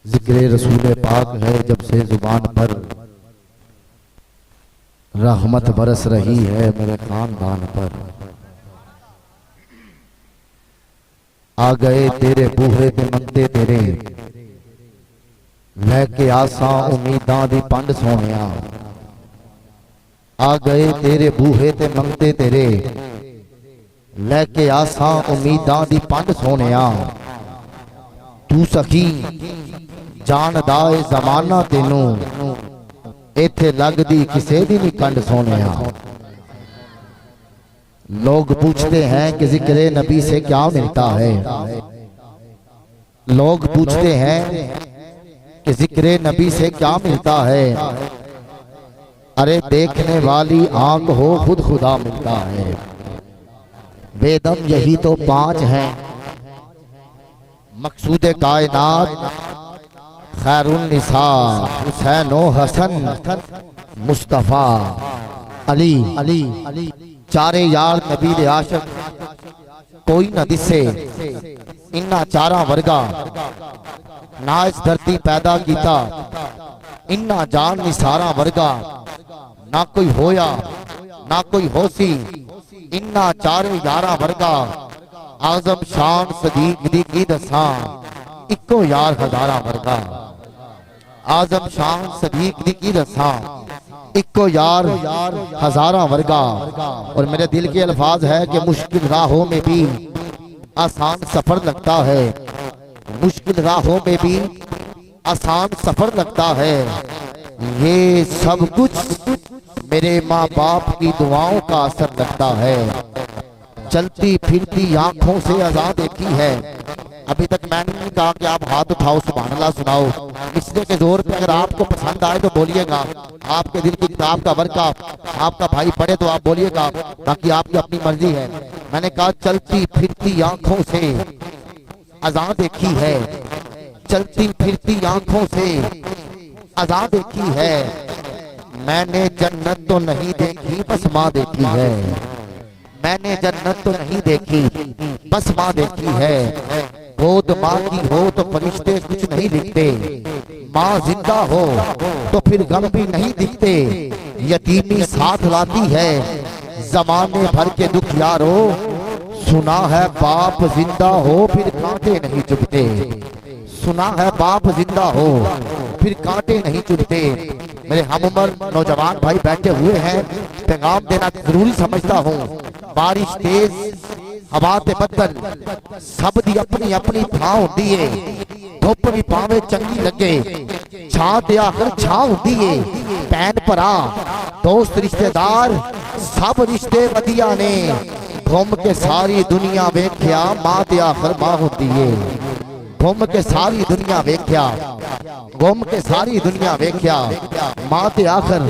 जिक्र रसूल पाक है जब से जुबान पर, रहमत बरस रही है मेरे खानदान पर। आ गए तेरे बूहे ते मंगते तेरे, लैके आसा उम्मीदां दी पंड सोनिया। आ गए तेरे बूहे ते मंगते तेरे, लैके आसा उम्मीदां दी पंड सोनिया। तू सखी जानदा ए जमाना तेनू, इथे लगदी किसे दी नहीं कंड सोनिया। लोग पूछते हैं कि जिक्र नबी से क्या मिलता है। लोग पूछते हैं कि जिक्र नबी से क्या मिलता है। अरे देखने वाली आंख हो खुद खुदा मिलता है। बेदम यही तो 5 हैं, मकसूद कायनात खैरुन निसा, हुसैन ओ हसन मुस्तफा अली अली। चारे यार नबी दे आशिक कोई न दिसे, इन्ना चारा वर्गा ना इस धरती पैदा कीता। इन्ना जान निसारा वर्गा ना कोई होया ना कोई होसी। इन्ना चारे यारा वर्गा आजम शान सदीक दी की दसा, इको यार हजारा वर्गा। आजम शान सदीक दी की दसा, इको यार हजारा वर्गा। और मेरे दिल के अल्फाज है कि मुश्किल राहों में भी आसान सफर लगता है। मुश्किल राहों में भी आसान सफर लगता है। ये सब कुछ मेरे माँ बाप की दुआओं का असर लगता है। चलती फिरती आंखों से अज़ां देखी है। अभी तक मैंने नहीं कहा कि आप हाथ उठाओ सुभान अल्लाह सुनाओ। इसलिए के जोर पे अगर आपको पसंद आए तो बोलिएगा। आपके दिल की किताब का वर्का आपका भाई पढ़े तो आप बोलिएगा, बाकी आपकी अपनी मर्जी है। मैंने कहा चलती फिरती आंखों से अज़ां देखी है। चलती फिरती आंखों से अज़ां देखी है। मैंने जन्नत तो नहीं देखी बस माँ देखी है। मैंने जन्नत तो नहीं देखी बस माँ देखी है। गोद माँ की हो तो फरिश्ते कुछ नहीं दिखते। माँ जिंदा हो तो फिर गम भी नहीं दिखते। यतीमी साथ लाती है जमाने भर के दुख यारो। सुना है बाप जिंदा हो फिर कांटे नहीं चुभते। सुना है बाप जिंदा हो फिर कांटे नहीं चुभते। मेरे हम उम्र नौजवान भाई बैठे हुए हैं, पैगाम देना जरूरी समझता हूँ। बारिश तेज हवा ते बदल सब दी अपनी अपनी थां होंदी है। धुप भी पावे चंगी लगे, छां ते आखिर छां होंदी है। भैन भरा दोस्त रिश्तेदार सब रिश्ते वधिया ने। घूम के सारी दुनिया वेख्या मां ते आखिर मां होंदी है। घूम के सारी दुनिया वेख्या, घूम के सारी दुनिया वेख्या मां ते आखिर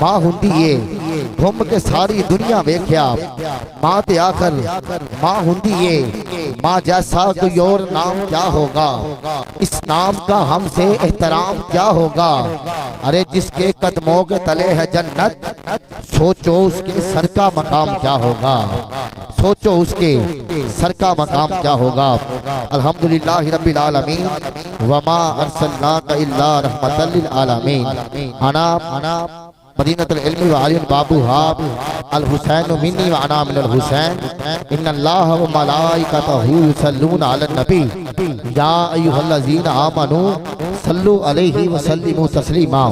मां हुंदी है। घूम के सारी दुनिया वेख्या मां ते आखिर मां हुंदी है। मां जैसा कोई और नाम क्या होगा, इस नाम का हमसे एहतराम क्या होगा। अरे जिसके कदमों के तले है जन्नत, सोचो उसके सर का मकाम क्या होगा। सोचो उसके सर का मकाम क्या होगा। अल्हम्दुलिल्लाह रब्बिल आलमीन वमा अरसलनाका इल्ला रहमतल लिल आलमीन। अना मदीनतुल इल्मी व अली बाबू हाब अल हुसैन मिन्नी व अना मिनल हुसैन। इन्नल्लाह व मलाइकतहू युसल्लूना अलन नबी या अय्युहल्लज़ीना आमनू सल्लु अलैहि व सल्लिमू तस्लीमा।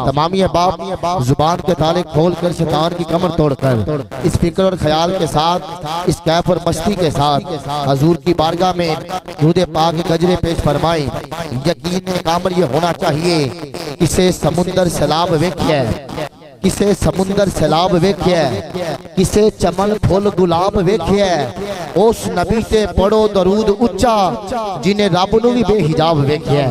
तमामी बाप जुबान के ताले खोल कर शैतान की कमर तोड़कर इस फिक्र और ख्याल के साथ, इस कैफ और मस्ती के साथ हजूर की बारगाह में दूध पाक के गजरे पेश फरमाए। यकीन कामल ये होना चाहिए, इसे समुंदर सैलाब वेख्या, किसे समुंदर सैलाब वेख्या, किसे चमन फुल गुलाब वेख्या। उस नबी से पढ़ो दरूद उच्चा जिन्हें रब नू भी बेहिजाब वेख्या।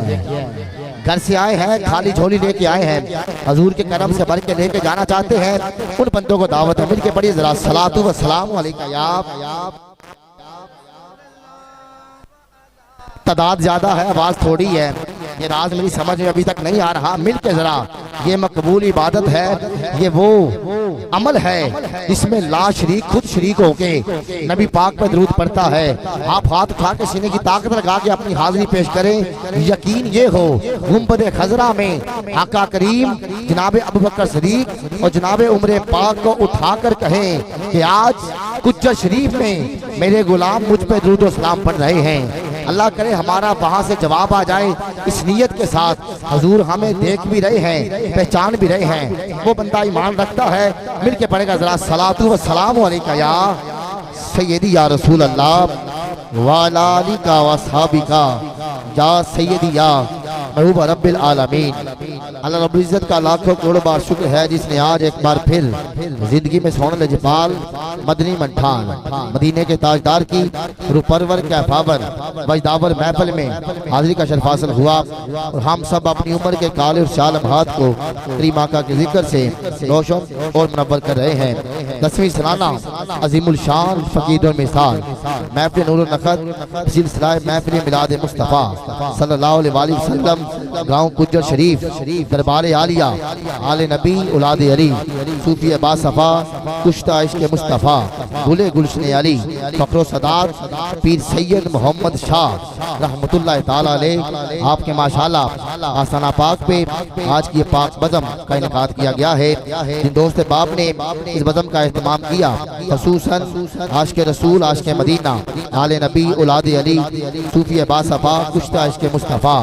घर से आए हैं खाली झोली लेके आए हैं, हजूर के करम से भर के लेके जाना चाहते हैं। उन बंदों को दावत है, मिलके पढ़िए जरा सलातु व सलाम अलैका या। तादाद ज्यादा है, आवाज थोड़ी है, ये राज मेरी समझ में अभी तक नहीं आ रहा, मिल के जरा। ये मकबूल इबादत है, ये वो अमल है इसमें ला शरीक खुद शरीक होके नबी पाक पर दरूद पढ़ता है। आप हाथ उठा के सीने की ताकत लगा के अपनी हाजिरी पेश करें। यकीन ये हो गुंबद खजरा में आका करीम जनाब अबू बकर सदीक और जनाब उमर पाक को उठाकर कहें कि आज कुज्जा शरीफ में मेरे गुलाम मुझ पे दरूद और सलाम पढ़ रहे हैं। अल्लाह करे हमारा वहां से जवाब आ जाए इस नियत के साथ, हजूर हमें देख भी रहे हैं, पहचान भी रहे हैं। वो बंदा ईमान रखता है, मिल के पढ़ेगा जरा सलातु व सलाम अलैका या सैयदी या रसूल अल्लाह वाला आलिका व सहाबिका या सैयदी या महबूब रब्बिल आलमीन। अल्लाह रब्बुल इज्जत का लाखों करोड़ों बार शुक्र है जिसने आज एक बार फिर जिंदगी में सोने लजपाल मदनी मंठान मदीने के ताजदार की रुपरवर के अफावर वजदावर महफिल में हाजिरी का शर्फ हासिल हुआ और हम सब अपनी उम्र के काले और शाल लम्हात को करीम आका के जिक्र से रोशन और मुनव्वर कर रहे हैं। 10वीं सालाना अजीमुल शान फकीर मिसाल महफिल नूर नखत सिलसिला महफिल मिलाद मुस्तफ़ा सल्लल्लाहु अलैहि वसल्लम गाँव कुज्जर शरीफ दरबार आलिया आले नबी औलाद अली सूफी बासफा कुश्ता इश्क मुस्तफ़ा गुले गुलशन अली फखरो सदात पीर सैयद मोहम्मद शाह रहमतुल्लाह ताला अलैह आपके माशाल्लाह आस्ताना पाक पे आज की पाक बज़म का इनेकाद किया गया है। जिन दोस्त बाप ने इस बज़म का एहतमाम किया खसूसन आशिक़ रसूल आशिक़ मदीना आले नबी औलाद अली सूफी बासफा कुश्ता इश्क मुस्तफ़ा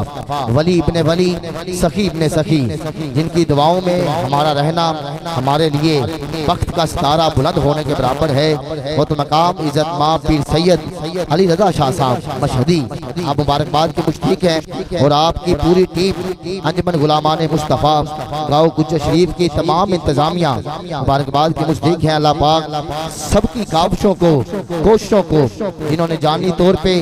वली इब्ने वली सखी इब्ने सखी जिनकी दुआओं में हमारा रहना हमारे लिए वक्त का सितारा बुलंद होने के बराबर है। वो तो मकाम इज्जत माँ पीर सैयद अली रजा शाह साहब मशहदी आप मुबारकबाद के मुश्तिक हैं और आपकी पूरी टीम अंजमन गुलामान मुस्तफ़ा गाँव कुज्जा शरीफ की तमाम इंतजामिया मुबारकबाद के मुश्तिक हैं। अल्लाह पाक सबकी काविशों को कोशिशों को जिन्होंने जानी तौर पे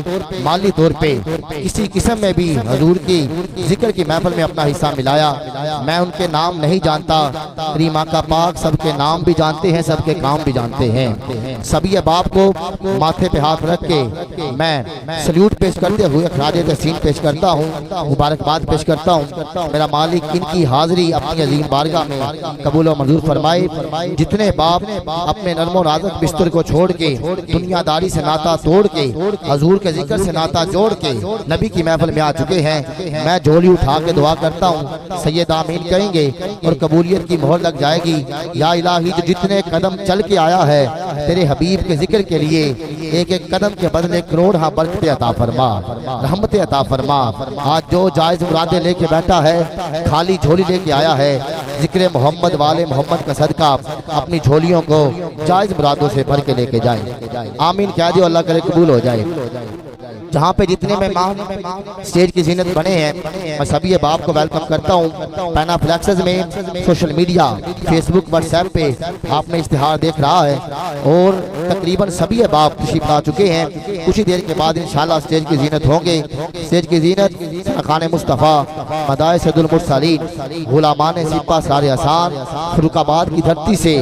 माली तौर पे किसी किस्म में भी हजूर की जिक्र की महफिल में अपना हिस्सा मिलाया, मैं उनके नाम नहीं जानता, करीम आका पाक सबके नाम भी जानते हैं, सबके काम भी जानते हैं। सभी बाप को माथे पे हाथ रख के मैं सल्यूट पेश करते हुए खराज तहसीन पेश करता हूँ, मुबारकबाद पेश करता हूँ। मेरा मालिक इनकी हाजिरी अपनी अजीम बारगाह में कबूल और मंजूर फरमाए। जितने बाप अपने नर्मो नाजुक बिस्तर को छोड़ के दुनियादारी से नाता तोड़ के हजूर के जिक्र से नाता जोड़ के नबी की महफिल में आ चुके हैं, मैं झोली उठा के दुआ करता हूँ सैयद आमीन कहेंगे और कबूलियत की मोहर लग जाएगी। या इलाही जो जितने कदम चल के आया है तेरे हबीब के जिक्र के लिए एक एक कदम के बदले करोड़ हाँ बरकत अता फरमा रहमत अता फरमा। आज जो जायज मुरादे लेके बैठा है खाली झोली लेके आया है, जिक्र मोहम्मद वाले मोहम्मद का सदका अपनी झोलियों को जायज मुरादों से भर के लेके जाए। आमीन कह दियो, अल्लाह करे कबूल हो जाए। जहाँ पे जितने मेहमान स्टेज की जीनत बने हैं मैं सभी बाप को वेलकम करता हूँ। पैना फ्लैक्सेस में सोशल मीडिया फेसबुक व्हाट्सएप पे आपने इश्तिहार देख रहा है और तकरीबन सभी बाप तशरीफ ला चुके हैं। कुछ ही देर के बाद इंशाल्लाह स्टेज की जीनत होंगे। स्टेज की जीनत खाने मुस्तफ़ा मदाए सैयदुल मुरसलीन गुलामान सिपा सारे आसान फरुखाबाद की धरती से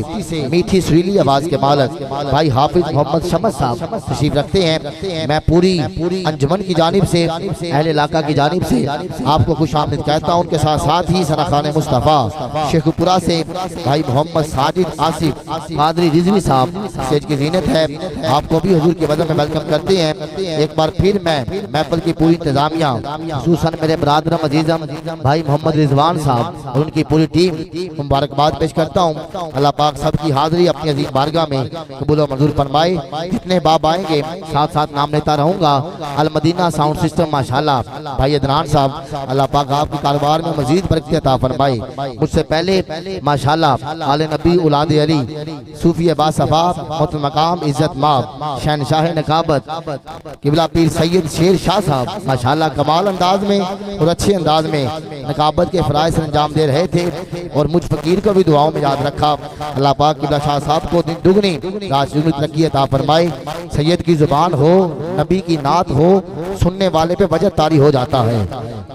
मीठी सुरीली आवाज़ के मालक भाई हाफिज मोहम्मद शमस साहब तशरीफ रखते हैं। मैं पूरी अंजुमन की जानिब से अहले इलाका की जानिब से आपको खुश आमदीद कहता हूँ। उनके साथ साथ ही सनाखाने मुस्तफ़ा शेखपुरा से भाई मोहम्मद साजिद आसिफ कादरी रिजवी साहब स्टेज की जीनत है, आपको भी हुजूर के बदन में वेलकम करते हैं। एक बार फिर मैं महफिल की पूरी इंतजामिया खुसूसन मेरे बरादर अजीजम भाई मोहम्मद रिजवान साहब और उनकी पूरी टीम मुबारकबाद पेश करता हूँ। अल्लाह पाक सबकी हाजिरी अपनी अजीम बारगाह में कबूल और मंजूर फरमाए। जितने बाब आएंगे साथ साथ नाम लेता रहूँगा। अल मदीना साउंड सिस्टम माशाल्लाह भाई अदनान साहब अल्लाह पाक आपके कारोबार में मजीद बरकत अता फरमाए। मुझसे पहले माशाल्लाह आले नबी औलाद अली सूफी बासफा मुतल मकाम इज्जत माब शहनशाह नकाबत किबला पीर सैयद शेर शाह साहब माशाल्लाह कमाल अंदाज में और अच्छे अंदाज में नकाबत के फराइज अंजाम दे रहे थे और मुझ फकीर को भी दुआओं में याद रखा। अल्लाह पाक किबला शाह साहब को दिन दुगनी रात तरक्की अता फरमाए। सैयद की जुबान हो नबी की नात हो सुनने वाले पे वजह तारी हो जाता है।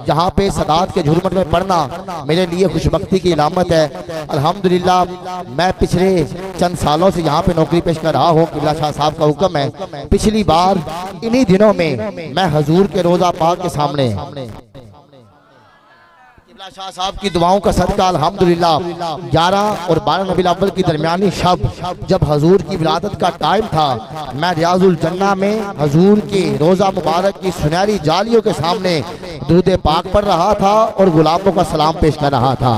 जहाँ पे सदात के झुरमट में पढ़ना मेरे लिए खुशबख्ती की इलामत है। अल्हम्दुलिल्लाह मैं पिछले चंद सालों से यहाँ पे नौकरी पेश कर रहा हूँ। किबला शाह साहब का हुक्म है, पिछली बार इन्हीं दिनों में मैं हजूर के रोजा पाक के सामने शाह साहब की दुआओं का सदका अल्हम्दुलिल्लाह 11 और 12 रबीउल अव्वल की दरमियानी शब जब हजूर की विलादत का टाइम था, मैं रियाजुल जन्ना में हजूर के रोज़ा मुबारक की सुनहरी जालियों के सामने दूध पाक पढ़ रहा था और गुलाबों का सलाम पेश कर रहा था।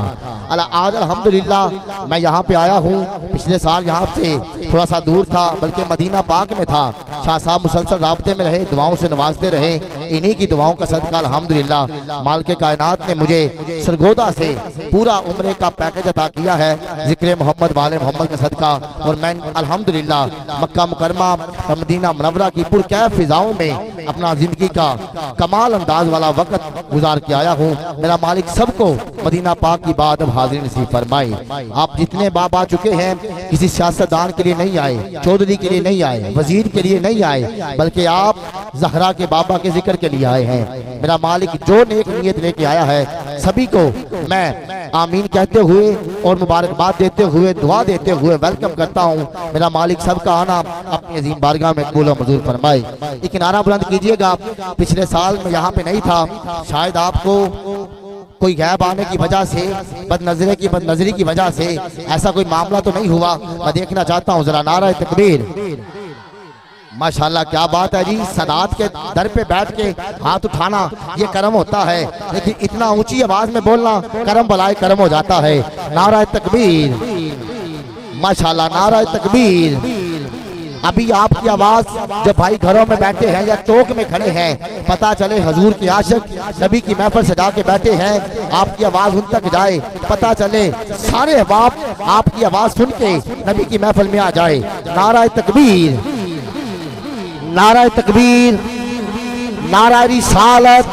आज अल्हम्दुलिल्लाह मैं यहाँ पे आया हूँ। पिछले साल यहाँ से थोड़ा सा दूर था, बल्कि मदीना पाक में था। शाह साहब मुसलसल राब्ते में रहे, दुआओं से नवाजते रहे। इन्हीं की दुआओं का सदका अल्हम्दुलिल्लाह मालिक कायनात ने मुझे सरगोदा से पूरा उम्रे का पैकेज अता किया है, जिक्र मोहम्मद वाले मोहम्मद का सदका। और मैं अल्हम्दुलिल्लाह मक्का मुकरमा और मदीना मुनव्वरा की पुरकैफ फिजाओं में अपना जिंदगी का कमाल अंदाज वाला वक्त गुजार के आया हूँ। मेरा मालिक सबको मदीना पाक की बात अब हाजिर नसीब फरमाए। आप जितने बाप आ चुके हैं, किसी सियासतदान के लिए नहीं आए, चौधरी के लिए नहीं आए, वजीर के लिए नहीं आए, बल्कि आप ज़हरा के बाबा के जिक्र के लिए आए हैं। मेरा मालिक जो नेक नियत लेके आया है, सभी को मैं आमीन कहते हुए और मुबारकबाद देते हुए, दुआ देते हुए वेलकम करता हूँ। मेरा मालिक सबका आना अपनी अजीम बारगाह में कबूल व मंजूर फरमाए। एक नारा बुलंद कीजिएगा। पिछले साल मैं यहाँ पे नहीं था, शायद आपको कोई गैब आने की वजह से, बदनजरी की वजह से ऐसा कोई मामला तो नहीं हुआ। मैं देखना चाहता हूँ जरा नारा तकबीर। माशाल्लाह क्या बात है जी। सदात के दर पे बैठ के हाथ उठाना ये करम होता है, लेकिन इतना ऊंची आवाज में बोलना करम बलाए करम हो जाता है। नारा तकबीर, माशाल्लाह नारा तकबीर। अभी आपकी आवाज जब भाई घरों में बैठे हैं या चौक में खड़े हैं, पता चले हजूर के आशिक नबी की महफिल सजा के बैठे हैं, आपकी आवाज उन तक जाए, पता चले सारे अहबाब आपकी आवाज सुन के नबी की महफिल में आ जाए। नारा तकबीर, नारा तकबीर, नारा रिसालत,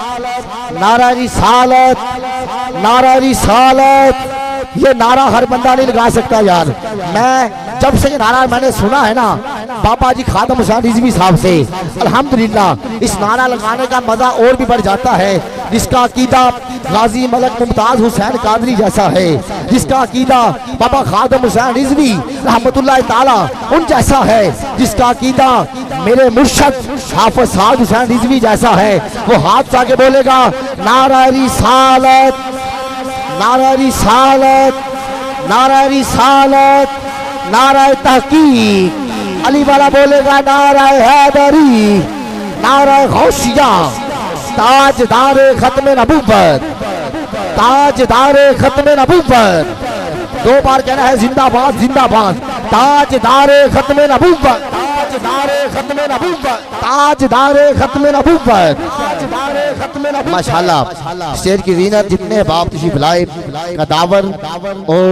नारा रिसालत, नारा रिसालत। ये नारा हर बंदा नहीं लगा सकता यार। मैं जब से ये नारा मैंने सुना है ना बाबा जी खादम हुसैन रिजवी साहब से, अल्हम्दुलिल्लाह इस नारा लगाने का मजा और भी बढ़ जाता है। जिसका अकीदा गाजी मलक मुमताज हुसैन कादरी जैसा है, जिसका अकीदा बाबा खादम हुसैन रिजवी रहमतुल्लाह ताला उन जैसा है, जिसका अकीदा मेरे मुर्शद हाफिज साद हुसैन रिजवी जैसा है, वो हाथ आगे बोलेगा नारा रिसालत, नारा रिसालत, नारा रिसालत, नारा तहकीक। अली वाला बोलेगा नारा हैदरी, नारा गौसिया, ताजदारे खत्म नबूवत, ताजदारे खत्म नबूवत। 2 बार कहना है जिंदाबाद जिंदाबाद। ताजदारे खत्म नबूवत, ताजदारे खत्म नबूवत, ताजदारे खत्म नबूवत, ताजदारे खत्म नबूवत। माशाल्लाह शेर की ज़ीनत जितने बाप तशरीफ लाए का दावर और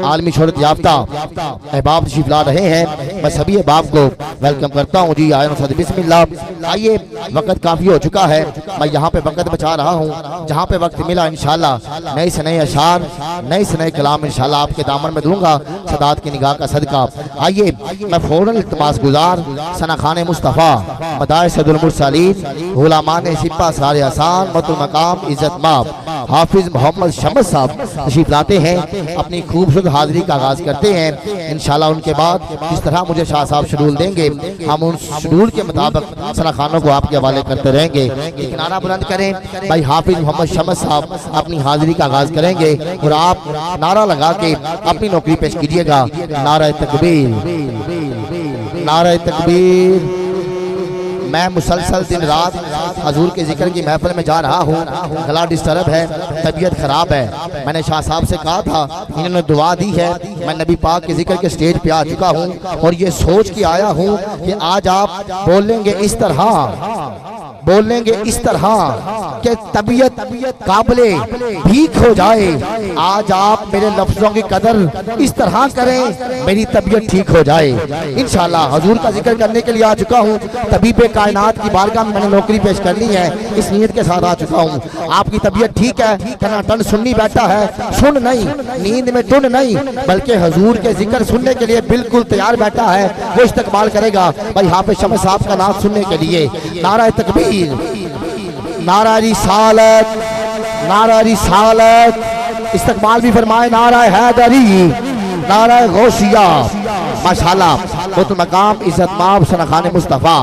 आलमी शोहरत याफ्ता अहबाब तशरीफ ला रहे हैं, मैं सभी अहबाब को वेलकम करता हूँ जी। आए बिस्मिल्लाह। आइए वक्त काफ़ी हो चुका है, मैं यहाँ पे वक्त बचा रहा हूँ। जहाँ पे वक्त मिला इंशाल्लाह नए से नए अशार, नए से नए कलाम इंशाल्लाह आपके दामन में दूंगा सदात की निगाह का सदका। आइए मैं फौरन इल्तिमास गुजार सना खाने मुस्तफ़ा मदारिस सदुल मुरसलीन गुलामान सिपा सारे आसान मतुल मकाम इज्जत माब हाफिज मोहम्मद शमस साहब तशरीफ लाते हैं, अपनी खूबसूरत हाजिरी का आगाज करते हैं। इंशाल्लाह उनके बाद जिस तरह मुझे शाह साहब शेड्यूल देंगे, हम उन शेड्यूल के मुताबिक सना खानों को आपके हवाले करते रहेंगे। एक नारा बुलंद करें भाई, हाफिज मोहम्मद शमस साहब अपनी हाजिरी का आगाज करेंगे और आप नारा लगा के अपनी नौकरी पेश कीजिएगा। नारा तकबीर, नारा तकबीर। मैं मुसलसल दिन रात हजूर के जिक्र की महफिल में जा रहा हूँ, गला डिस्टर्ब है, तबीयत खराब है। मैंने शाह साहब से कहा था, इन्होंने दुआ दी है, मैं नबी पाक के जिक्र के स्टेज पे आ चुका हूँ और ये सोच के आया हूँ कि आज आप बोलेंगे इस तरह, बोलेंगे इस तरह कि तबीयत काबले भीख हो जाए। आज आप मेरे लफ्जों की कदर इस तरह करें मेरी तबीयत ठीक हो जाए। इंशाल्लाह हजूर का जिक्र करने के लिए आ चुका हूँ, तबीब कायनात की बारगाह में मैंने नौकरी पेश करनी है, इस नीयत के साथ आ चुका हूँ। आपकी तबीयत ठीक है, कहना टन सुन्नी बैठा है, सुन नहीं, नींद में टुन नहीं, बल्कि हजूर के जिक्र सुनने के लिए बिल्कुल तैयार बैठा है, वो इस्तकबाल करेगा भाई हाफिज शमस साहब का नाम सुनने के लिए। नारा तकबीर, नारा रिसालत, नारा रिसालत। इस्तकबाल भी फरमाए नारा हैदरी, नारा गौसिया। माशाल्लाह बुत मकाम इज्जत माब सनखान मुस्तफ़ा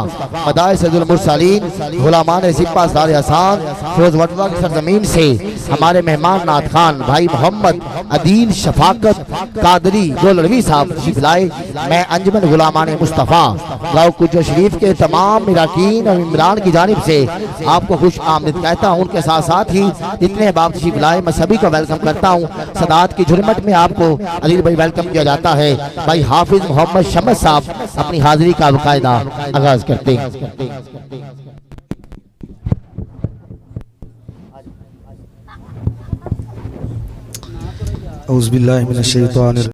मदाए सैयदुल मुरसलीन गुलामान सिपा सारे आसान फिरोज वटवा की सरजमीन से हमारे मेहमान नाथ खान भाई मोहम्मद अदील शफाकत कादरी गोलरवी साहब तशरीफ लाए। मैं अंजुमन गुलामान मुस्तफ़ा गाँव कुजो शरीफ के तमाम इराकीन और इमरान की जानिब से आपको खुश आमदीद कहता हूँ। उनके साथ साथ ही जितने बाप तशरीफ लाए मैं सभी को वेलकम करता हूँ। सदात की झुरमट में आपको अलील भाई वेलकम किया जाता है। भाई हाफिज मोहम्मद शमस साहब अपनी हाजिरी का बाकायदा आगाज करते हैं। औज़ुबिल्लाहि मिनश शैतानिर